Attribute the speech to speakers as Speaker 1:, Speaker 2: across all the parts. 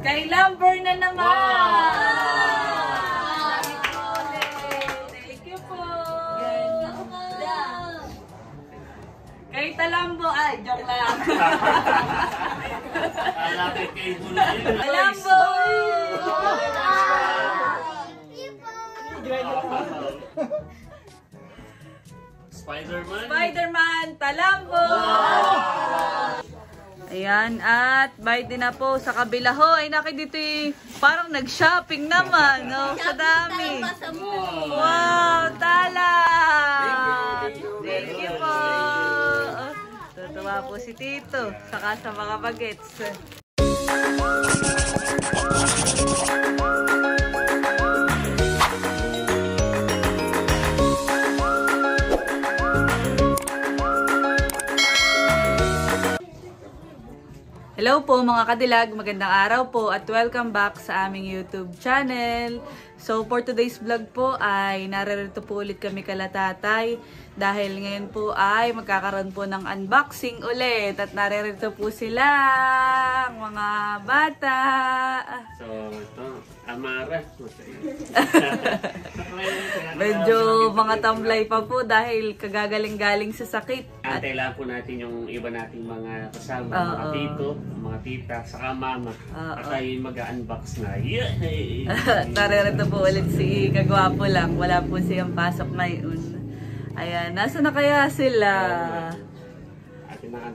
Speaker 1: Kay Lumber na naman!
Speaker 2: Wow!
Speaker 1: Thank you po! Kay Talambo, ay, joke lang.
Speaker 2: Alapit kay Bulay.
Speaker 1: Talambo!
Speaker 2: Spider-Man.
Speaker 1: Spider-Man, Talambo! Ayan, at bye din na po sa kabila ho. Ay, dito parang nag-shopping naman, no? Sa dami. Wow, tala! Thank you po! Tutuwa po si Tito, saka sa mga bagets. Hello po mga kadilag, magandang araw po at welcome back sa aming YouTube channel. So for today's vlog po ay naririto po ulit kami kala tatay dahil ngayon po ay magkakaroon po ng unboxing ulit at naririto po sila mga bata.
Speaker 2: So ito, Amara.
Speaker 1: Medyo mga tamlay pa po dahil kagagaling-galing sa sakit.
Speaker 2: Antay lang po natin yung iba nating mga kasama, mga tito, mga tita, saka mama. At tayo mag-unbox na. Yay!
Speaker 1: Naririto po ulit si Kagwapo lang. Wala po siyang pasok ngayon. Ayan, nasa na kaya sila?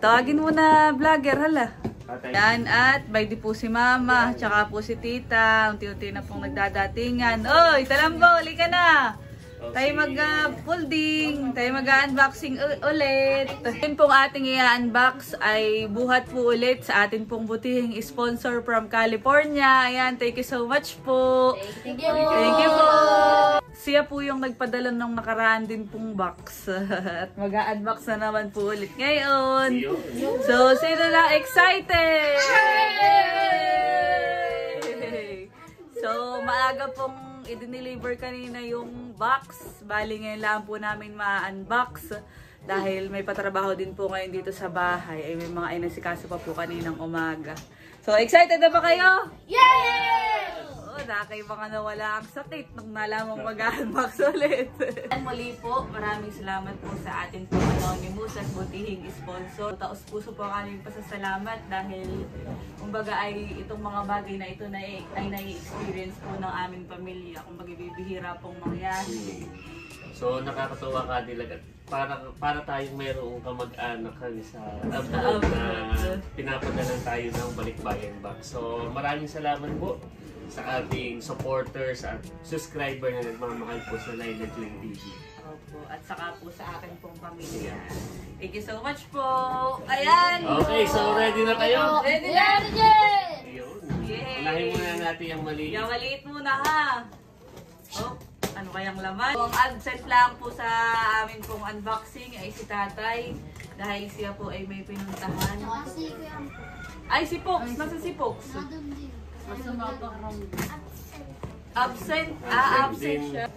Speaker 1: Tawagin mo na vlogger, hala. Yan, at bye di po si mama, tsaka po si tita. Unti-unti na pong nagdadatingan. Oy, Talambo, uli ka na! Tayo mag-folding, tayo mag-unboxing ulit. Yun pong ating i-unbox ay buhat po ulit sa atin pong butihing sponsor from California. Ayan, thank you so much po.
Speaker 3: Thank you.
Speaker 1: Thank you po. Siya po yung nagpadala ng nakaraan din pong box. At mag-unbox na naman po ulit ngayon. So, sino na excited? Yay! So, maaga pong i-deliver kanina yung box. Bali ngayon lang po namin ma-unbox. Dahil may patrabaho din po ngayon dito sa bahay. Ay may mga inasikaso pa po kaninang umaga. So, excited na ba kayo?
Speaker 3: Yay!
Speaker 1: Oo, nakay mga nawala ang sakit nung nalamang mag-unbox ulit. Muli po, maraming salamat po sa ating po anonymous at butihing sponsor. Taos puso po kaming pasasalamat dahil kumbaga ay itong mga bagay na ito na ay nai-experience po ng aming pamilya. Kumbaga bibihira pong mangyari.
Speaker 2: So nakakatuwa ka dilag at para tayong mayroong kamag-anak kami sa abroad na pinapadalan tayo ng balikbayan box. So maraming salamat po sa ating supporters at subscriber na nagmamahal po sa Live Twin TV.
Speaker 1: Opo, at saka po sa akin pong pamilya. Thank you so much po. Ayan!
Speaker 2: Okay, so ready na kayo?
Speaker 1: Ready na!
Speaker 2: Ayun.
Speaker 1: Yay!
Speaker 2: Unahin muna natin yung maliit.
Speaker 1: Yung maliit muna ha. Oh, ano kayang laman? Ang absent lang po sa amin pong unboxing ay si tatay. Dahil siya po ay may pinuntahan. Ay, si Pox. Nasa si Pox? Absent. Absent siya.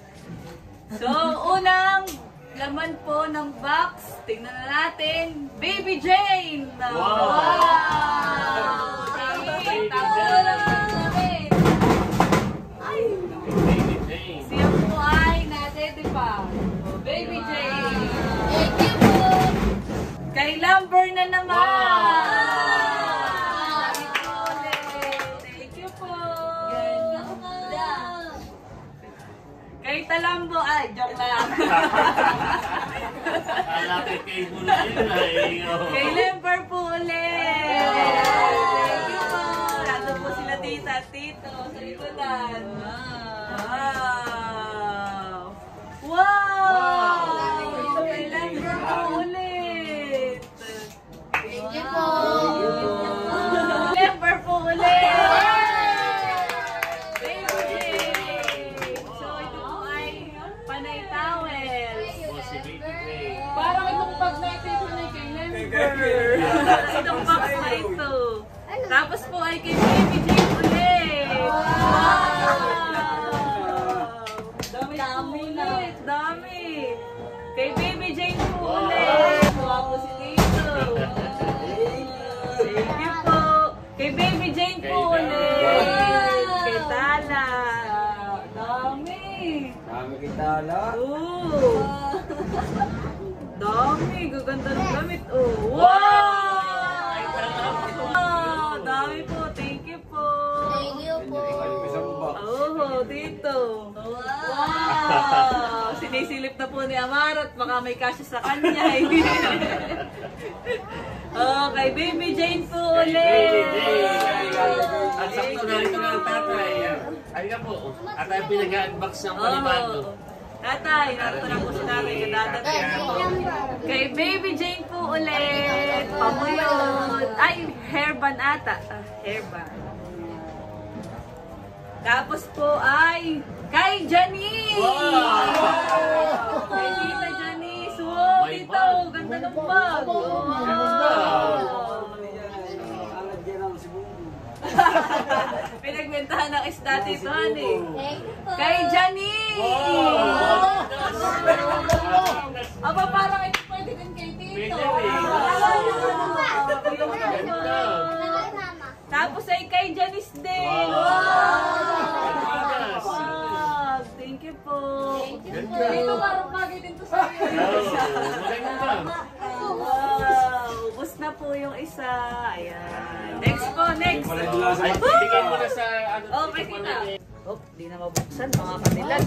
Speaker 1: So, unang laman po ng box. Tingnan na natin. Baby Jane!
Speaker 2: Wow!
Speaker 1: Baby Jane! Ay!
Speaker 2: Baby Jane.
Speaker 1: Siya po ay nade pa. Baby Jane!
Speaker 3: Thank you po.
Speaker 1: Kay Lumber na naman! Thank you po! Kay Talambo, ay, joke lang.
Speaker 2: Alapit kay Bulay.
Speaker 1: Kay Lumber po ulit! Thank you po! Nandun po sila tita at tito sa likodan. Wow! Wow! Kay Lumber po ulit!
Speaker 3: Thank you po.
Speaker 1: Lumber po ulit! So ito po ay panay towels.
Speaker 2: Si Baby Jane.
Speaker 1: Parang itong pag na-ito ay kay Lumber. Itong box na ito. Tapos po ay kay Baby Jane ulit. Wow!
Speaker 4: Gitala.
Speaker 1: Oh! Dami, gaganda ng damit. Oh, wow! Wow! Dami po, thank you po.
Speaker 3: Thank you po.
Speaker 1: Oh, dito. Wow! Sinisilip na po ni Amarat, baka may kasya sa kanya. Okay, Baby Jane po ulit.
Speaker 2: At sakto na ito ng tatay. Ay nga po, at ay pinag-unbox ng panibago.
Speaker 1: Tatay, narito na po si tatay, kadadating po. Kay Baby Jane po ulit. Pamuyot. Ay, hairband ata. Hairband. Tapos po ay kay Janice!
Speaker 2: Wow!
Speaker 1: Kay Tita Janice! Wow,
Speaker 2: May
Speaker 1: dito!
Speaker 2: bag.
Speaker 1: Ganda ng bag! Wow! Pinagbentahan ng isda dito, honey.
Speaker 3: Thank you po.
Speaker 1: Kay Janice! Aba, parang ito pwede din kay Tito. Tapos ay kay Janice din. Wow! Thank you po. Dito parang bagay din to sa iyo. Wow! Ubus na po yung isa. Ayan. Next po, next.
Speaker 2: Ay, bigyan mo na sa ano.
Speaker 1: Okay, kita. Oh, di na mabuksan mga kanilag.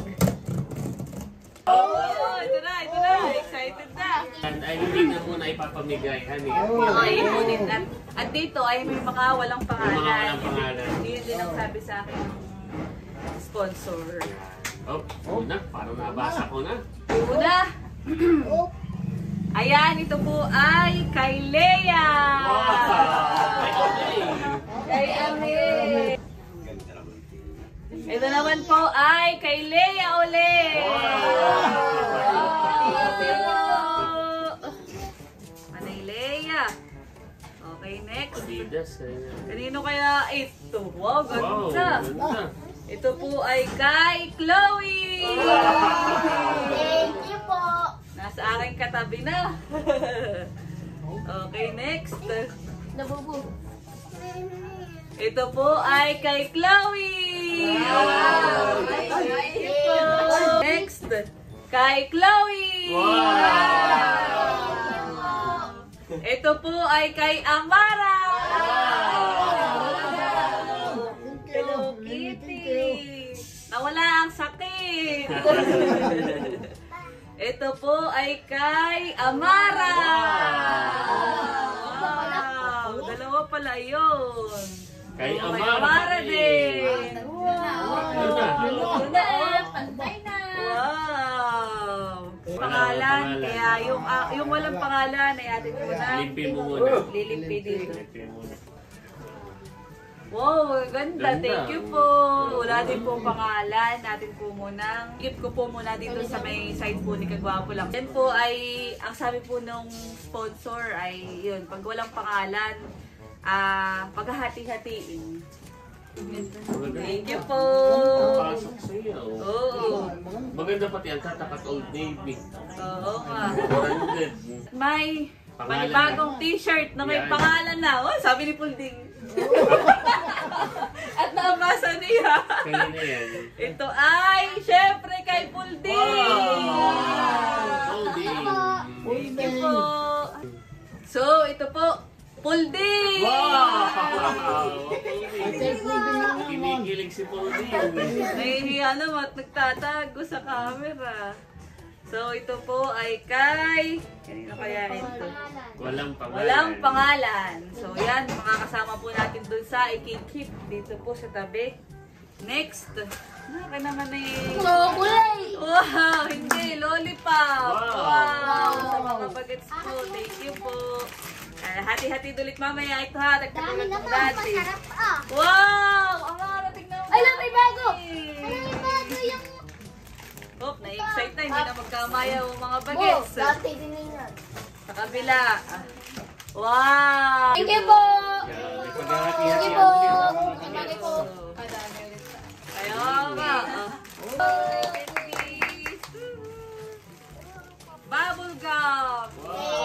Speaker 1: Oh, ito na, ito na. Excited na.
Speaker 2: Ay, hindi na muna ipapamigay, honey.
Speaker 1: Okay, ulit. At dito ay may mga walang pangalan.
Speaker 2: Mga walang pangalan.
Speaker 1: Yun din ang sabi sa akin ng sponsor.
Speaker 2: Oh, una, parang nabasa ko na.
Speaker 1: Una. Ayan, ito po ay kay Lea. Kay Ame. Ito naman po ay kay Lea ulit. Manay Lea. Okay, next.
Speaker 2: Adidas.
Speaker 1: Kanino kaya ito? Wow,
Speaker 2: Wow,
Speaker 1: ganda.
Speaker 2: ganda.
Speaker 1: Ito po ay kay Chloe.
Speaker 3: Thank you po.
Speaker 1: Nasa aking katabi na. Okay, next.
Speaker 3: Nabubu.
Speaker 1: Ito po ay kay Chloe.
Speaker 3: Wow.
Speaker 1: Thank you po. Next, kay Chloe. Ito po ay kay Amara. Hello, Kitty. Nawala ang sakit. Ito po ay kay Amara. Wow. Dalawa pala yun.
Speaker 2: Kay
Speaker 1: Oh, may
Speaker 2: Amara.
Speaker 1: Amara din.
Speaker 3: Pantay na.
Speaker 1: Wow. Pangalan, kaya yung walang pangalan ay atin muna.
Speaker 2: Limpin mo muna.
Speaker 1: Lilimpi dito.
Speaker 2: Limpin muna.
Speaker 1: Wow, ganda.
Speaker 2: Ganda.
Speaker 1: Thank you po. Wala din po pangalan. Natin po muna. Gift ko po muna dito sa may side po ni Kagwapo lang. Yan po ay, ang sabi po nung sponsor ay, yun, pag walang pangalan, paghahati-hatiin. Thank you po.
Speaker 2: Pasok sa'yo.
Speaker 1: Oo.
Speaker 2: Maganda pati ang tatakat Old Navy.
Speaker 1: Oo nga.
Speaker 2: 400.
Speaker 1: May
Speaker 2: Pangalan
Speaker 1: bagong t-shirt na may
Speaker 2: Yan.
Speaker 1: pangalan na. Oh, sabi ni Pulding. At nabasa niya.
Speaker 2: Kaya na yan.
Speaker 1: Ito ay, syempre, kay Pulding.
Speaker 2: Holding.
Speaker 1: Thank you po. So, ito po, Pulding.
Speaker 2: Wow! Kinikilig si Holding.
Speaker 1: Nahihiya naman at nagtatago sa camera. So, ito po ay kay... Kanino kaya ito?
Speaker 2: Walang pangalan.
Speaker 1: Walang pangalan. So, yan. Makakasama po natin dun sa ikikip dito po sa tabi. Next. Naka naman eh.
Speaker 3: Chocolate.
Speaker 1: Wow! Hindi. Lollipop.
Speaker 2: Wow.
Speaker 1: Wow! Sa mga bagets po. Thank you po. Hati-hati ulit mamaya. Ito ha.
Speaker 3: Dami
Speaker 1: Nagkatulad
Speaker 3: na
Speaker 1: po
Speaker 3: po.
Speaker 1: dati.
Speaker 3: Masarap ah.
Speaker 1: Wow! Ang marating na.
Speaker 3: Ay, may bago. Ay, may bago yung...
Speaker 1: Oh, na-excite na. Hindi na magkamaya ang mga
Speaker 3: Oh,
Speaker 1: bagets.
Speaker 3: dati din yan.
Speaker 1: Sa kabila. Wow!
Speaker 3: Thank you po.
Speaker 2: Yan, may
Speaker 3: Thank
Speaker 2: paghahati-hati
Speaker 3: you po.
Speaker 2: ako.
Speaker 3: Thank you po.
Speaker 1: Kaya nga. Bubble gum!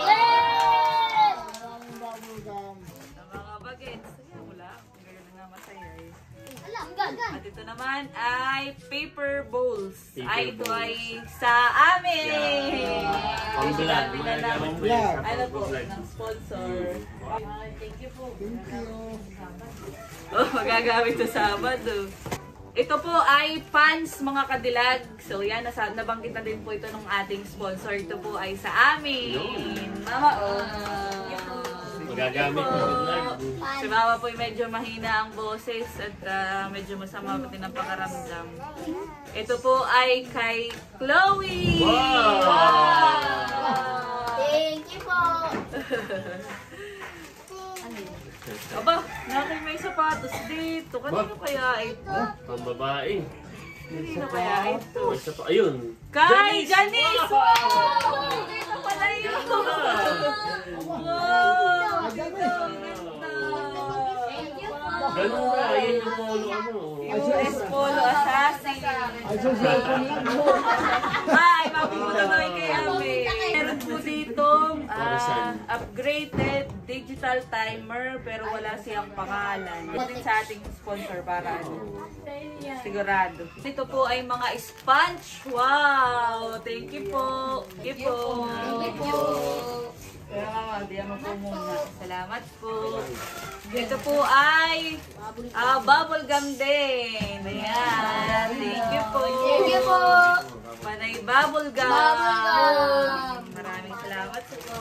Speaker 3: Yes!
Speaker 1: Sa mga bagets. Kaya wala. Ang ganda nga masaya eh.
Speaker 3: Alam,
Speaker 1: At ito naman ay paper bowls.
Speaker 2: Paper
Speaker 1: Ito
Speaker 2: bowls.
Speaker 1: ay sa amin.
Speaker 2: Pang
Speaker 1: Kasi
Speaker 2: vlog.
Speaker 1: kami na lang.
Speaker 2: Magagamit mo yan sa
Speaker 1: Ano po,
Speaker 2: pag-vlog.
Speaker 1: ng sponsor.
Speaker 3: Thank you po.
Speaker 1: Oh, magagamit sa Sabado. Ito po ay pants mga kadilag. So yan, nabanggit na din po ito ng ating sponsor. Ito po ay sa amin. Mama, oh.
Speaker 2: Magagamit mo sa vlog.
Speaker 1: Si Mama po ay medyo mahina ang boses at medyo masama pati ng pakaramdam. Ito po ay kay Chloe!
Speaker 2: Wow!
Speaker 3: Thank you po.
Speaker 1: Aba, nakin may sapatos dito. Kanino kaya ito?
Speaker 2: Pambabae.
Speaker 1: Kanino kaya ito?
Speaker 2: May isa pa. Ayun.
Speaker 1: Kay Janice! Wow! Dito pala yun! Wow! Dito, ganda!
Speaker 3: Thank you po.
Speaker 2: Ganun na. Ayan yung polo ano.
Speaker 1: US Polo Assassin. Hi, mapupunta tayo kay Ame. Meron po ditong upgraded digital timer pero wala siyang pangalan. Ito din sa ating sponsor para sigurado. Ito po ay mga sponge. Wow! Thank you po. Thank you po.
Speaker 3: Thank you.
Speaker 1: Pero mama, diyan mo po muna. Salamat po. Ito po ay bubble gum din. Ayan. Thank you po.
Speaker 3: Thank you po.
Speaker 1: Panay bubble gum.
Speaker 3: Bubble gum.
Speaker 1: Maraming salamat po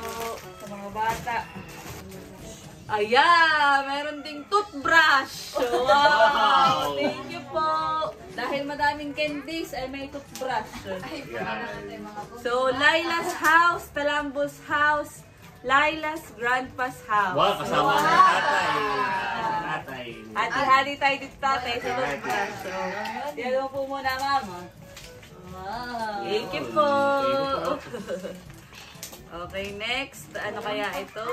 Speaker 1: sa mga bata. Ayan, meron ding toothbrush. Wow! Thank you po. Dahil madaming candies, ay may toothbrush. So, Laila's house, Talambos house, Laila's grandpa's house.
Speaker 2: Wow, kasama ng tatay. Tatay.
Speaker 1: Hati-hati tayo dito tatay sa toothbrush. So, yan mo po muna, mama.
Speaker 3: Wow.
Speaker 1: Thank you po. Okay, next. Ano kaya ito?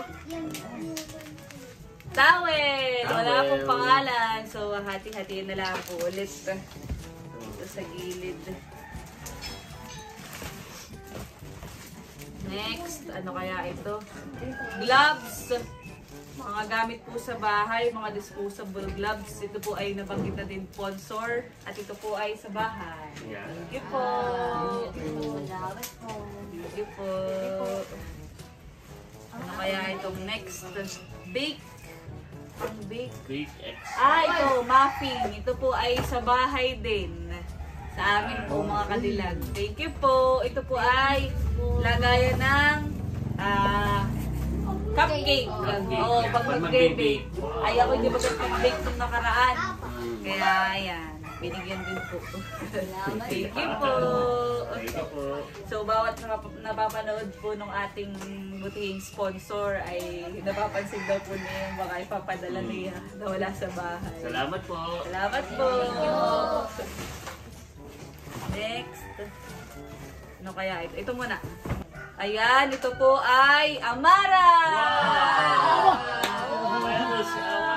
Speaker 1: Towel! Wala
Speaker 2: Towel.
Speaker 1: pong pangalan. So, hati-hatiin na lang po ulit. Ito sa gilid. Next, ano kaya ito? Gloves! Mga gamit po sa bahay, mga disposable gloves. Ito po ay nabanggit na din sponsor. At ito po ay sa bahay.
Speaker 2: Yeah.
Speaker 1: Thank you po.
Speaker 3: Salamat po.
Speaker 1: Thank you po. Ano kaya itong next? Bake. Ang bake.
Speaker 2: Big X.
Speaker 1: Ito, muffin. Ito po ay sa bahay din. Sa amin po, mga kadilag. Thank you po. Ito po ay lagayan ng cupcake. Oo, pag mag-bake. Ay, ako hindi mag-bake nung nakaraan. Kaya, ayan. Binigyan din po. Thank you po.
Speaker 2: Ito po.
Speaker 1: So, bawat napapanood po ng ating butihing sponsor ay napapansin daw po niya yung baka ipapadala niya na wala sa bahay.
Speaker 2: Salamat po.
Speaker 1: Salamat po. Next. Ano kaya ito? Ito muna. Ayan, ito po ay Amara!
Speaker 2: Bueno, si Amara.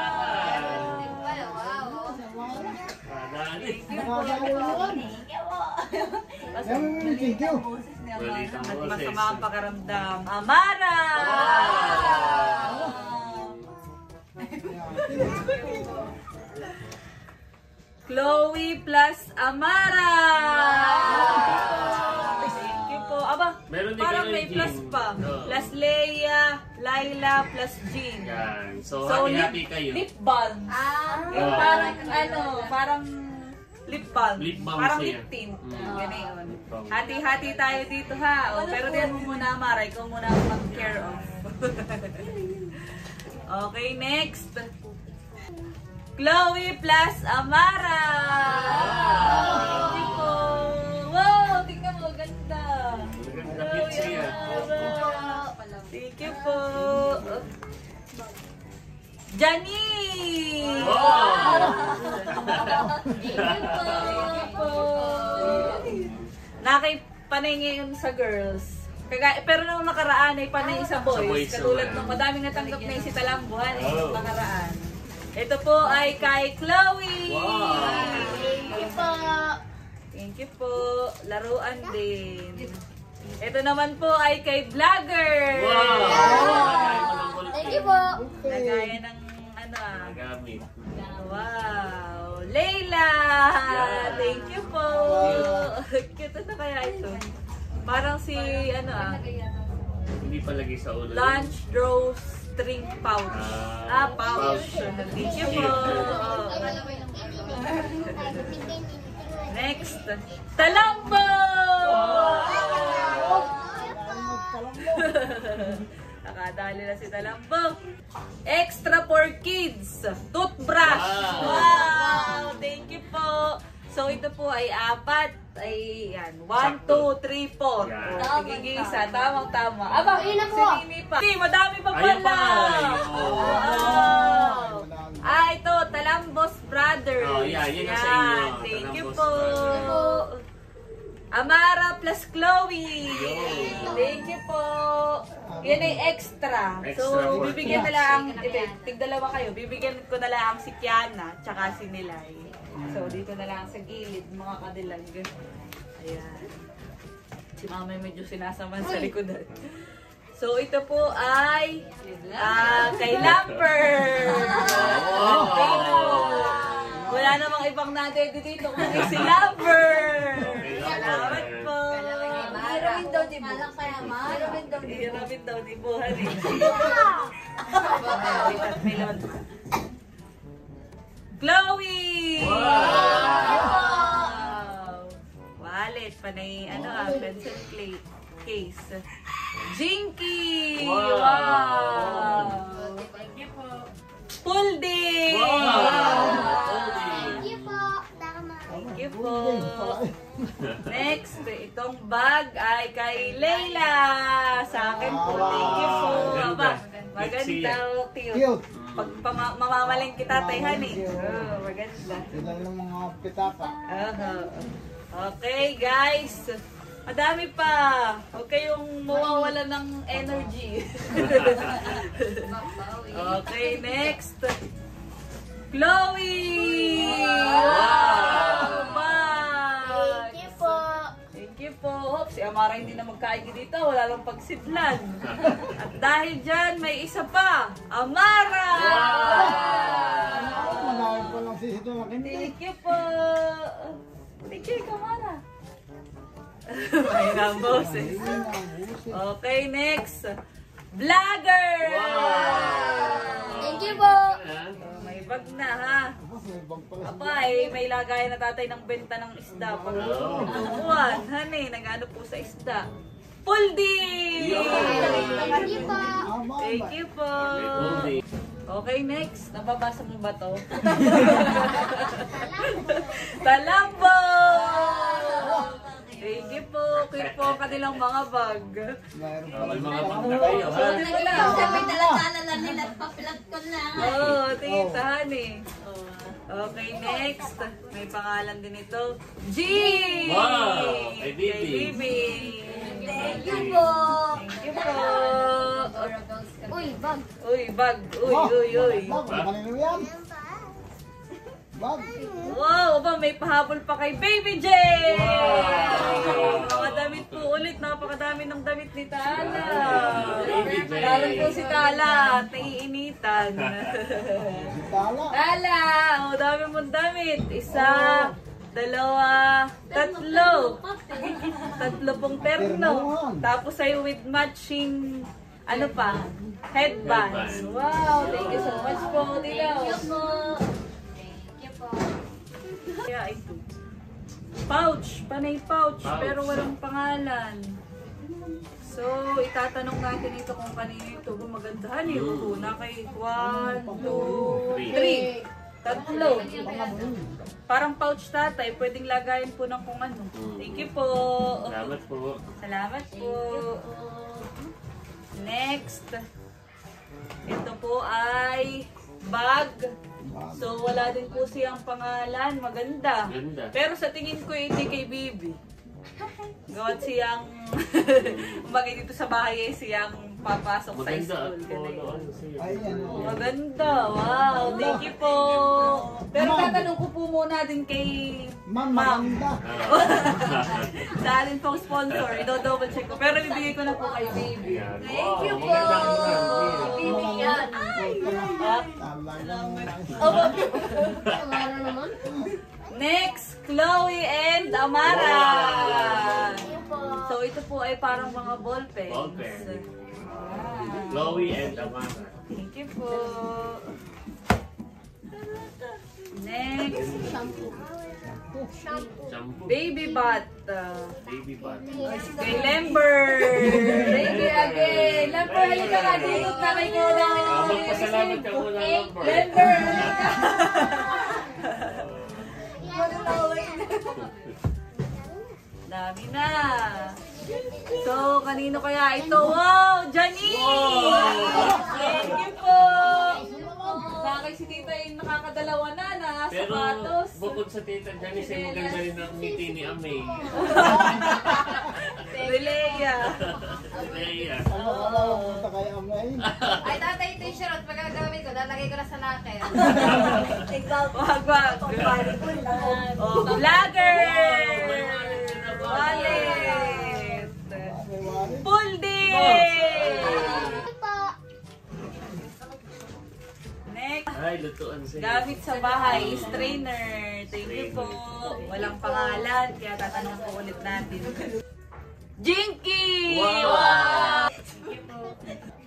Speaker 2: Dali.
Speaker 4: Thank you.
Speaker 2: Balitang
Speaker 1: At
Speaker 2: boses.
Speaker 1: masama ang pakaramdam. Amara! Chloe plus Amara! Thank you po. Aba,
Speaker 2: Meron din
Speaker 1: parang
Speaker 2: kayo,
Speaker 1: may
Speaker 2: Jean.
Speaker 1: plus pa.
Speaker 2: Oo.
Speaker 1: Plus Leia, Laila, plus Jean.
Speaker 2: Yan. So,
Speaker 1: So,
Speaker 2: happy-happy kayo.
Speaker 1: lip balm. Yung
Speaker 2: Oo.
Speaker 1: parang parang lip balm.
Speaker 2: Lip balm
Speaker 1: Parang
Speaker 2: siya.
Speaker 1: lip tint.
Speaker 2: Mm.
Speaker 1: Ganun.
Speaker 2: Lip balm.
Speaker 1: Hati-hati tayo dito ha. O, pero diyan mo muna, Mara. Ikaw muna ang mag-care of. Okay, next. Chloe plus Amara. Thank you po. Wow, tingnan mo. Ganda.
Speaker 2: Maganda
Speaker 1: Chloe,
Speaker 2: pizza yan.
Speaker 1: Amara. Thank you po. Janine!
Speaker 2: Wow!
Speaker 1: Thank you po. Nakipanay ngayon sa girls. Pero nung nakaraan ay panay sa boys.
Speaker 2: boys
Speaker 1: Katulad
Speaker 2: naman.
Speaker 1: nung madaming natanggap na yung si Talambuhan eh,
Speaker 2: Oh.
Speaker 1: nakaraan. Ito po ay kay Chloe!
Speaker 2: Wow!
Speaker 1: Thank you po. Thank you po. Laruan din. Ito naman po ay kay Vlogger!
Speaker 2: Wow!
Speaker 3: Thank you po.
Speaker 1: Lagaya ng ano ah.
Speaker 2: Gamit.
Speaker 1: Wow! Layla! Thank you po. Cute na kaya ito. Parang si,
Speaker 2: Hindi pa lagi sa ulo.
Speaker 1: lunch draw string pouch. Pouch. Thank you po. Next. Talambo! Nakadali na si Talambo. Extra for kids. Toothbrush. Wow! Thank you po. So ito po ay 4. Ay yan. 1, 2, 3, 4. Tigigisa. Tamang-tama. Aba,
Speaker 3: Ayun na po.
Speaker 1: si Mimi pa. Madami pa
Speaker 2: Ayun
Speaker 1: pala.
Speaker 2: pa.
Speaker 1: Wow! Ito, Talambos Brothers.
Speaker 2: Yan ang sa inyo.
Speaker 1: Thank you
Speaker 2: Talambos
Speaker 1: po.
Speaker 2: Brothers.
Speaker 1: Amara plus Chloe. Thank you po. Yan ay extra.
Speaker 2: Extra
Speaker 1: So,
Speaker 2: for
Speaker 1: bibigyan na
Speaker 2: kids.
Speaker 1: lang, tig-dalawa kayo. Bibigyan ko na lang si Kiana, tsaka si Nilay. So, dito na lang sa gilid, mga kadilag. Ayan. Si mama medyo sinasaman sa likodan. So, ito po ay kay Lamper. Thank you po. Wala namang ibang nadede dito kundi si Lamper. Salamat po.
Speaker 3: Heroin daw, di ba? Heroin daw, di ba?
Speaker 1: Hiramin daw ni Buhan eh. Chloe! Wow! Wallet, panay, pencil plate case. Jinky! Wow!
Speaker 3: Thank you po.
Speaker 1: Pulding!
Speaker 3: Thank you po.
Speaker 1: Thank you po. Next, itong bag ay kay Leila. Sa akin po. Thank you po. Aba, maganda. Cute.
Speaker 4: Cute.
Speaker 1: Pag mamamaling kita, tayhan eh. Oh, maganda.
Speaker 4: Sila ng mga pitaka.
Speaker 1: Okay, guys. Madami pa. Huwag kayong mawawala ng energy. Okay, next. Chloe! Wow! Bag!
Speaker 3: Thank you po.
Speaker 1: Thank you po. Hope, si Amara hindi na magkaigi dito. Wala lang pagsidlan. At dahil dyan, may isa pa. Amara!
Speaker 4: Manawin pa lang si Sito na hindi.
Speaker 1: Thank you po. Thank you, Amara. May ng boses. Okay, next. Vlogger!
Speaker 3: Thank you po.
Speaker 1: May bag na ha. Apay, may lagayan na tatay ng benta ng isda. Pag tubuan, honey, nag-ano po sa isda. Puldi!
Speaker 3: Thank you po.
Speaker 1: Thank you po. Okay, next. Nababasa mo ba to? Talambo! Thank you po. Cute po ang kanilang mga bag.
Speaker 2: May mga bangka kayo, ha?
Speaker 1: So, di ba na?
Speaker 3: Sabi talaga lang nila, papilat ko na.
Speaker 1: Oo, tingin sa honey. Okay, next. May pangalan din ito. G!
Speaker 2: Wow! Kay Bibi.
Speaker 1: Bibi.
Speaker 3: Thank you po.
Speaker 1: Thank you po.
Speaker 3: Uy, bag.
Speaker 1: Uy, bag. Uy.
Speaker 4: Bag, kanino yan? Bag.
Speaker 1: Wow, may pahabol pa kay Baby J! Mga damit po ulit. Napakadami ng damit ni Tala.
Speaker 2: Baby J.
Speaker 1: Lalo po si Tala. Naiinitan.
Speaker 4: Si Tala.
Speaker 1: Tala! O, dami mong damit. Isa, dalawa, tatlo. Tatlo pong terno. Tapos ay with matching, headbands. Wow, thank you so much po, Dilaw.
Speaker 3: Thank you po. Thank you po.
Speaker 1: Kaya ito. Pouch, panay pouch, pero walang pangalan. So, itatanong natin ito kung kanino ito. Magandahan eh. Una kay 1, 2, 3. Tatlo. Parang pouch tatay. Pwedeng lagayin po ng kung ano. Thank you po.
Speaker 2: Salamat po.
Speaker 1: Salamat po. Next. Ito po ay bag. So, wala din po siyang pangalan. Maganda.
Speaker 2: Ganda.
Speaker 1: Pero sa tingin ko, hindi kay Bibi. Gawat siyang, bagay dito sa bahay, siyang papasok sa
Speaker 2: Maganda
Speaker 1: school.
Speaker 2: at
Speaker 1: Ganun.
Speaker 2: ano siya.
Speaker 4: Ay, ano.
Speaker 1: Maganda. Wow. Thank you po. Pero tatanong ko po muna din kay
Speaker 4: Ma'am, maganda.
Speaker 1: sa alin pong sponsor. I-double check ko. Pero bibigay ko na po kay Baby.
Speaker 2: Yan.
Speaker 3: Thank you
Speaker 2: Wow,
Speaker 3: po.
Speaker 2: maganda ang
Speaker 3: Bibi yan.
Speaker 1: Ah,
Speaker 3: Wala naman.
Speaker 1: Next, Chloe and Amara.
Speaker 2: Wow.
Speaker 1: So ito po ay parang mga ball pens.
Speaker 2: Ball pen.
Speaker 1: Ah.
Speaker 2: Chloe and Amara.
Speaker 1: Thank you po. Next,
Speaker 2: Shampoo.
Speaker 1: baby bath.
Speaker 2: Baby bath.
Speaker 1: Kay Lember.
Speaker 3: Baby again. Lamper, halika ka dito na may kailangan ng
Speaker 2: Magpasalamat ka muna, Lamber.
Speaker 3: Lamper.
Speaker 1: Dami na. So, kanino kaya ito? Wow, Janine! Thank you po. Sa akin si tita yung nakakadalawa na
Speaker 2: Pero
Speaker 1: sapatos.
Speaker 2: bukod sa tita Janice, ay maganda rin ang ngiti ni Amay.
Speaker 1: Relea.
Speaker 2: Leia.
Speaker 4: Punta kay Amay.
Speaker 3: Ay, tatay, ito yung shirot. Pagkagamit ko, lalagay ko na sa locker.
Speaker 1: Wag. Oh, vlogger! Wallet!
Speaker 4: May wallet.
Speaker 1: Full day! Next.
Speaker 2: Ay, lutuan sa'yo.
Speaker 1: Gamit sa bahay, strainer. Thank you po. Walang pangalan, kaya tatanong po ulit natin. Jinky!
Speaker 2: Wow!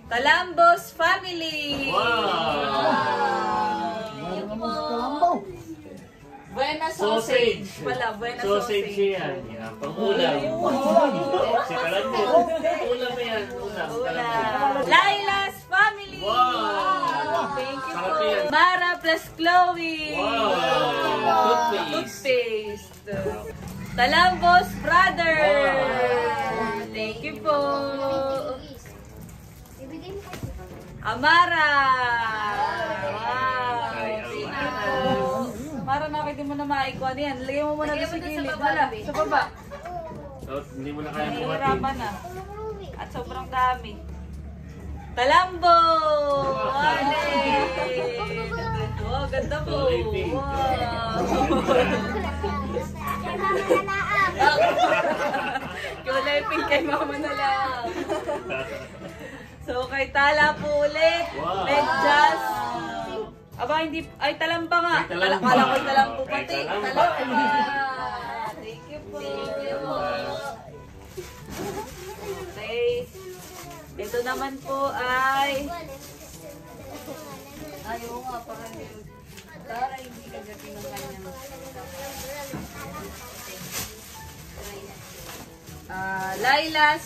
Speaker 1: Talambos family!
Speaker 4: Meron naman sa Kalambaw.
Speaker 1: Buena
Speaker 2: Sausage.
Speaker 1: sausage. Wala, buena
Speaker 2: Sausage
Speaker 1: sausage.
Speaker 2: yan. Yeah, pang-ulam. Si Kalambo. Ulam yan. Ulam.
Speaker 1: Ulam. Laila's family!
Speaker 2: Wow!
Speaker 1: Thank you
Speaker 2: Sarap
Speaker 1: po.
Speaker 2: yan.
Speaker 1: Mara plus Chloe!
Speaker 2: Wow! Toothpaste.
Speaker 1: Toothpaste. Talambos brother!
Speaker 2: Wow.
Speaker 1: Thank you po. Amara! Wow! Thank you po. Mara, nakita mo na maikuan yan. Lagay mo muna doon sa gilid. Wala, sa baba.
Speaker 2: So, hindi mo na kaya buhatin.
Speaker 1: Nahihirapan na. At sobrang dami. Talambo! Wallet! Oh, ganda po.
Speaker 2: Kulay pink.
Speaker 1: Wow! Kulay pink kay mama na lang. So, kay Tala po ulit.
Speaker 2: Wow.
Speaker 1: Medyas. Aba, hindi. Ay, talamba nga.
Speaker 2: Ay, talamba.
Speaker 1: Kala ko talambo
Speaker 2: Ay,
Speaker 1: pati.
Speaker 2: talamba.
Speaker 1: Thank you po. Okay. Ito naman po ay...
Speaker 3: Ayaw nga, para hindi kagating ng kanyang.
Speaker 1: Laila's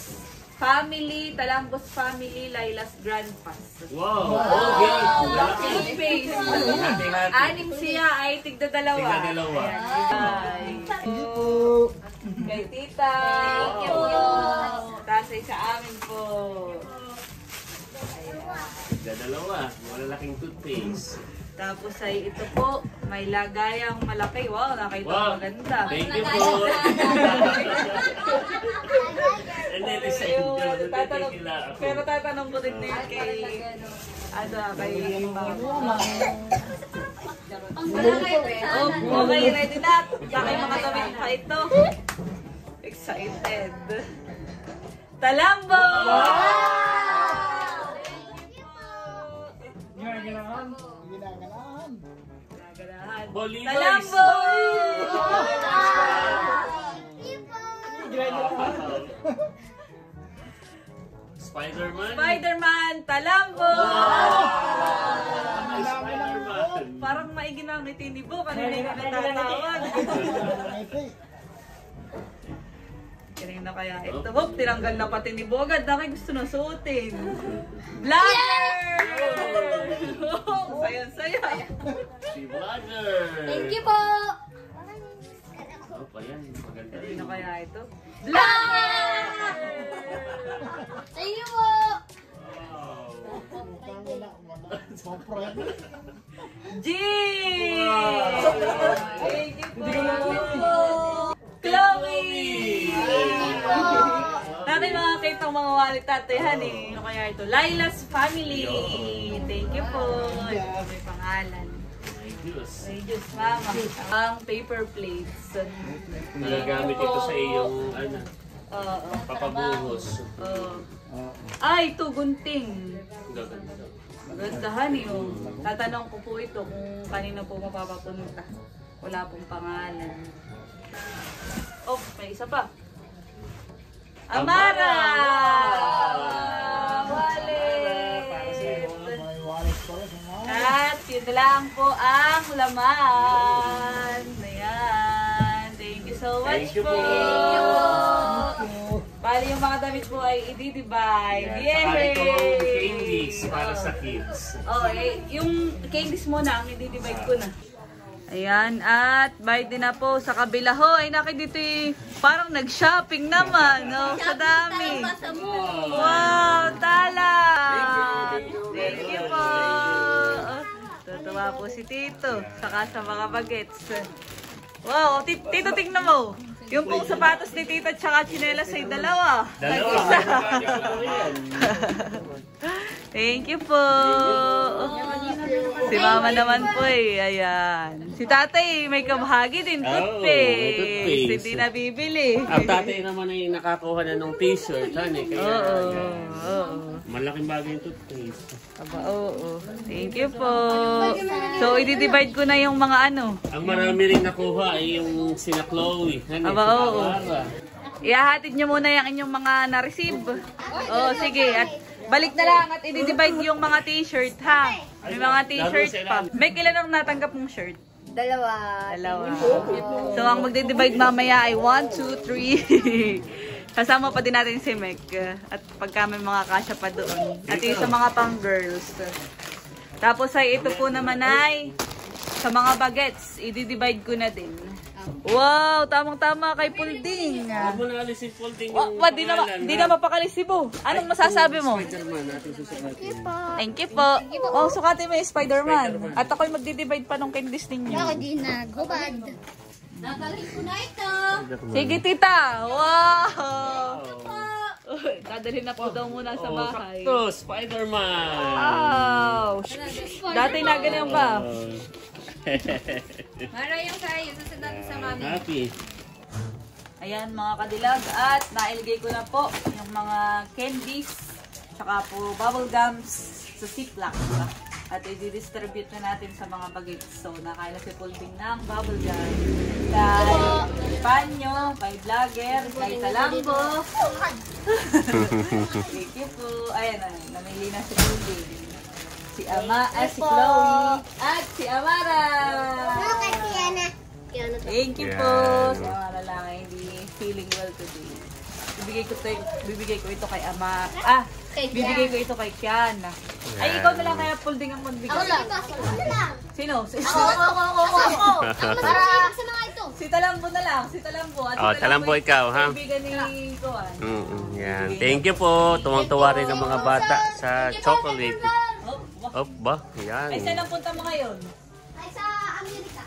Speaker 1: family, Talambos family, Laila's grandpas.
Speaker 2: Wow! Okay! Lalaki.
Speaker 1: Space.
Speaker 2: Hati-hati.
Speaker 1: Anim siya ay tigda-dalawa.
Speaker 2: Tigda-dalawa.
Speaker 1: Ay.
Speaker 4: Oh.
Speaker 1: Kay tita.
Speaker 3: Thank you po.
Speaker 1: Tapos ay sa amin po.
Speaker 2: Dalawa. Malalaking toothpaste.
Speaker 1: Tapos ay ito po, may lagayang malaki. Wow, nakita ko
Speaker 2: Wow!
Speaker 1: maganda.
Speaker 2: Thank you po! And then, isa yung
Speaker 1: Tatanong,
Speaker 2: nila ako.
Speaker 1: pero tatanong ko din kay kay mama. Oh, okay, ready na. Baka yung mga damit pa ito. Excited. Talambo!
Speaker 4: Ginaganahan.
Speaker 1: Gaganahan.
Speaker 2: Bolivoy!
Speaker 1: Talambo!
Speaker 2: Spider-Man!
Speaker 1: Spider-Man! Talambo!
Speaker 2: Ay, Spider-Man!
Speaker 1: Parang maiginangiti ni Bo. Kanina yung natatawag. Kanina kaya ito. Hop, tinanggal na pati ni Bo. Agad na gusto na suotin. Vlogger! Sayang-saya.
Speaker 2: Si Vlogger!
Speaker 3: Thank you po.
Speaker 2: Oh, pa yan. Maganda rin.
Speaker 1: Kanina kaya ito. Vlogger!
Speaker 3: Thank you po.
Speaker 1: Jean! Thank you po! Chloe! Natin makakita ang mga wallet tatayan eh. Ano kaya ito? Laila's family! Thank you po. May pangalan.
Speaker 2: Ay, Diyos.
Speaker 1: Radius mama. Ang paper plates.
Speaker 2: Magagamit ito sa iyong, ano,
Speaker 1: Oo.
Speaker 2: papabuhos.
Speaker 1: Oo. Ay, ito gunting.
Speaker 2: Gaganda.
Speaker 1: Gandahan yun. Tatanong ko po ito kung kanino po mapapapunta. Wala pong pangalan. Oh, may isa pa. Amara! Wallet!
Speaker 4: May wallet pa rin.
Speaker 1: At yun na lang po ang laman. Ayan. Thank you so much
Speaker 2: Thank you
Speaker 1: po.
Speaker 2: po.
Speaker 1: Bali yung mga damit po ay i-divide.
Speaker 2: Saka
Speaker 1: Yay!
Speaker 2: itong candies para sa kids.
Speaker 1: Oh, yung candies muna ang i-divide ko na. Ayan, at bayad din na po sa kabila ho. Ay, dito parang nag-shopping naman. No? Sa dami. Wow, tala! Thank you po. Tutuwa po si Tito. Saka sa mga bagets. Wow, Tito, tingnan mo. Yung pong sapatos ni Tito at saka tsinelas ay dalawa.
Speaker 2: Dalawa.
Speaker 1: Thank you po. Si Mama naman po eh. Ayan. Si Tatay may kabahagi din. Toothpaste. Hindi nabibili.
Speaker 2: Ang tatay naman ay nakakuha na ng t-shirt. Kaya
Speaker 1: Oo.
Speaker 2: malaking bagay yung toothpaste.
Speaker 1: Aba, oo. Thank you po. So, i-divide ko na yung mga ano.
Speaker 2: Ang marami rin nakuha ay yung sina Chloe.
Speaker 1: Aba, oo. Ihahatid nyo muna yung inyong mga na-receive. Oo, sige. At balik na lang at i-divide yung mga t-shirt, ha? May mga t-shirt pa. May kailan ang natanggap mong shirt?
Speaker 3: Dalawa.
Speaker 1: So, ang magdi-divide mamaya ay 1, 2, 3. Kasama pa din natin si Mek. At pagka may mga kasya pa doon. At yung sa mga pang-girls. Tapos ay ito po naman ay sa mga bagets. I-divide ko na din. Wow, tamang-tama kay Pulding.
Speaker 2: Huwag mo na alisin folding yung
Speaker 1: Di na mapakalisibo. Anong masasabi mo?
Speaker 2: Spider-Man natin susukatin.
Speaker 1: Thank you po. Oh, sukatin mo yung Spider-Man. At ako'y magdi-divide pa nung candies ninyo.
Speaker 3: Ako din na. Gubad. Dadalhin ko na ito.
Speaker 1: Sige, tita. Wow. Dadalhin na po daw muna sa bahay.
Speaker 2: Sakto, Spider-Man.
Speaker 1: Wow. Dati na ganyan ba?
Speaker 3: Mara yung sa'yo. Susunod sa mami.
Speaker 2: Happy.
Speaker 1: Ayan mga kadilag. At nailagay ko na po yung mga candies. Tsaka po bubble gums sa ziplock. At i-distribute na natin sa mga bagets. So, nakain na si Pulding ng bubble gum. Kay Panyo, kay Vlogger, kay Talambo. Thank you po. Ayan na, namili na si Pulding. Si Chloe, at si Amara. Thank you po. Si Amara lang ay hindi feeling well today. Bibigay ko ito kay Ama. Bibigay ko ito kay Kiana. Ay, ikaw na lang kaya Pulding ang magbigay.
Speaker 3: Ako lang.
Speaker 1: Sino?
Speaker 3: Ako. Para sa mga ito.
Speaker 1: Si Talambo na lang. Si Talambo. At
Speaker 2: Oh, Talambo ikaw, ha?
Speaker 1: Kaibigan ni Kuan.
Speaker 2: Yan. Thank you po. Tuwang-tuwa rin ang mga bata sa chocolate. Oh, ba? Yan.
Speaker 1: Ay, saan ang punta mo ngayon?
Speaker 3: Ay, sa Amerika.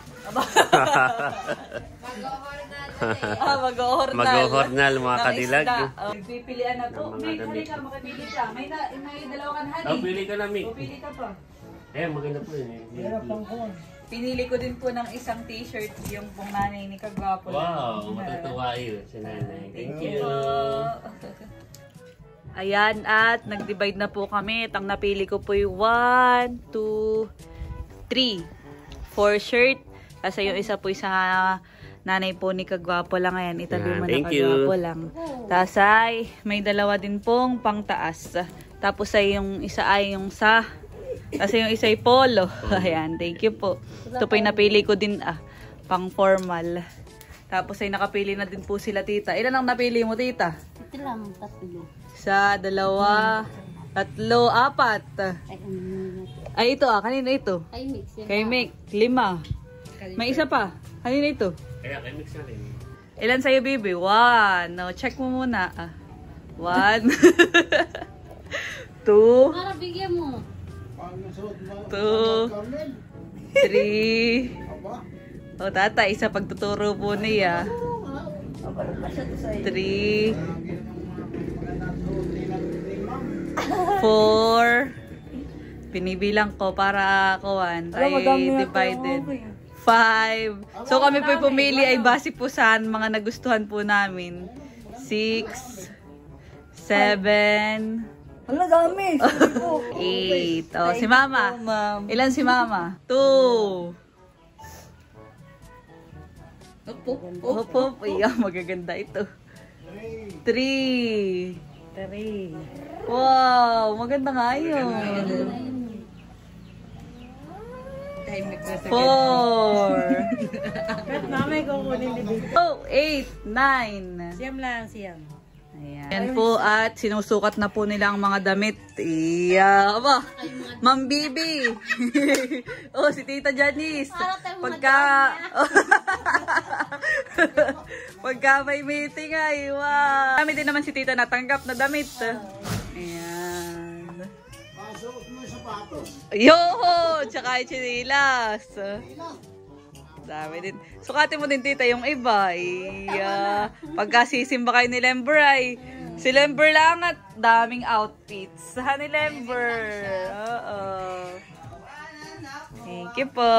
Speaker 1: Mag-ohornal.
Speaker 2: Mag-ohornal, mga
Speaker 1: Ng
Speaker 2: kadilag.
Speaker 1: isda. Pipilian na po.
Speaker 2: Ng mga
Speaker 1: May
Speaker 2: damit.
Speaker 1: ka, makapili ka. May dalawa ka na,
Speaker 2: Oh,
Speaker 1: honey.
Speaker 2: pili ka na, Mick.
Speaker 1: Pili ka pa.
Speaker 2: Maganda po yun.
Speaker 4: Hirap lang ko.
Speaker 1: Pinili ko din po ng isang t-shirt yung pong nanay ni Kagwapo.
Speaker 2: Wow, matutuwa yun si nanay. Thank you.
Speaker 1: Ayan, at nag-divide na po kami. At ang napili ko po yung 1, 2, 3. 4 shirt. Kasi yung isa po sa nanay po ni Kagwapo lang. Ayan, itabi mo na
Speaker 2: Thank
Speaker 1: Kagwapo
Speaker 2: you.
Speaker 1: lang. Tapos ay, may dalawa din pong pangtaas. Tapos ay yung isa ay yung sa... Kasi yung isa ay polo. Ayan, thank you po. Ito po yung napili ko din pang formal. Tapos ay nakapili na din po sila tita. Ilan ang napili mo tita?
Speaker 3: Ito lang, tatlo.
Speaker 1: Sa 2, 3, 4. Ay ito kanina ito?
Speaker 3: Ay, mix yan.
Speaker 1: Kay Mick, 5. May isa pa. Kanina ito?
Speaker 2: Kaya kay mix na rin.
Speaker 1: Ilan sa'yo, baby? 1. No, check mo muna. 1. 2.
Speaker 3: Para bigyan mo.
Speaker 1: 2. 3. O tata, isa pagtuturo po niya. 3. 4. Binibilang ko para kuwan. Ay divided. 5. So kami po pumili ay base po sa mga nagustuhan po namin. 6. 7.
Speaker 4: Hala, dami.
Speaker 1: 8. Oh, si Mama. Ilan si Mama? 2. Hop, hop. Ayan, magaganda ito. 3. Wow, maganda nga yun. 4.
Speaker 3: Mamay ko kunin dito.
Speaker 1: 8, 9.
Speaker 3: Siyam lang, siyam.
Speaker 1: Ayan. Yan po at sinusukat na po nila ang mga damit. Iya, aba. Ma'am Bibi. Oh, si Tita Janice. Pagka may meeting ay, wow. Kami din naman si Tita natanggap na damit. Ayan.
Speaker 4: Pasok mo yung sapatos.
Speaker 1: Yo! Tsaka yung chinilas. Dami din. Sukatin mo din, Tita, yung iba. Iya. Pagka sisimba kayo ni Lember ay, si Lember lang at daming outfits. Ha ni Lember. Oo. Thank you po.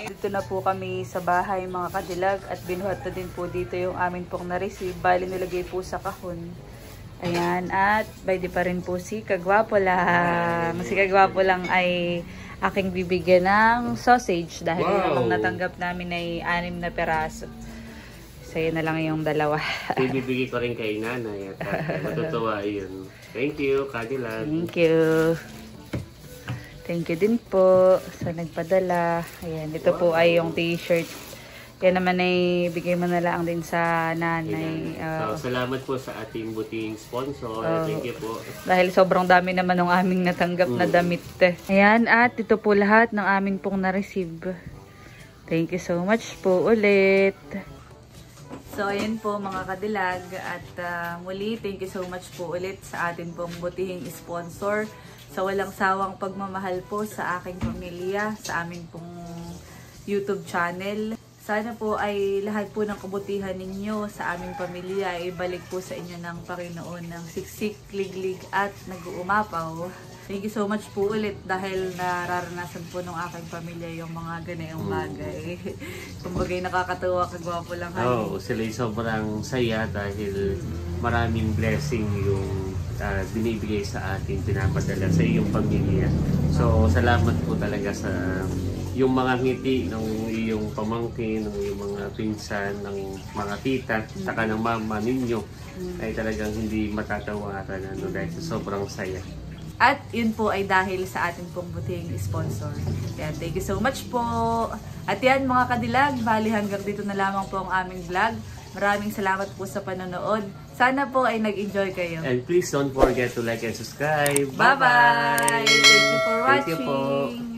Speaker 1: Dito na po kami sa bahay, mga kadilag, at binuhat na din po dito yung amin pong na-receive. Bali nilagay po sa kahon. Ayan, at by di pa rin po si Kagwapo lang. Si Kagwapo lang ay aking bibigyan ng sausage dahil yung natanggap namin ay 6 na peraso. Sa'yo na lang yung 2.
Speaker 2: Ibibigay ko rin kay nanay at matutuwa yun. Thank you, Kadilag.
Speaker 1: Thank you. Thank you din po sa nagpadala. Ayan, ito po ay yung t-shirt. Yan naman ay bigay mo na lang din sa nanay.
Speaker 2: So, salamat po sa ating buting sponsor. Thank you po.
Speaker 1: Dahil sobrang dami naman ng aming natanggap na damit. Ayan, at ito po lahat ng aming pong na-receive. Thank you so much po ulit. So, ayan po mga kadilag. At muli, thank you so much po ulit sa atin pong butihing sponsor. Sa walang sawang pagmamahal po sa aking pamilya, sa aming pong YouTube channel. Sana po ay lahat po ng kabutihan ninyo sa aming pamilya ay ibalik po sa inyo ng Panginoon ng siksik, liglig at nag-uumapaw. Thank you so much po ulit dahil nararanasan po ng aking pamilya yung mga ganayang bagay. Kumbagay nakakatuwa, Kagwapo lang.
Speaker 2: Oo, sila'y sobrang saya dahil maraming blessing yung binibigay sa atin, pinapadala sa iyong pamilya. So, salamat po talaga sa yung mga ngiti ng iyong pamangkin, ng iyong mga pinsan, ng mga tita, saka ng mama ninyo ay talagang hindi matatawaran dahil sobrang saya.
Speaker 1: At yun po ay dahil sa ating pong butihing sponsor. Yan, thank you so much po. At yan mga kadilag, bali hanggang dito na lamang po ang aming vlog. Maraming salamat po sa panonood. Sana po ay nag-enjoy kayo.
Speaker 2: And please don't forget to like and subscribe.
Speaker 1: Bye-bye! Thank you for watching.
Speaker 2: Thank you po.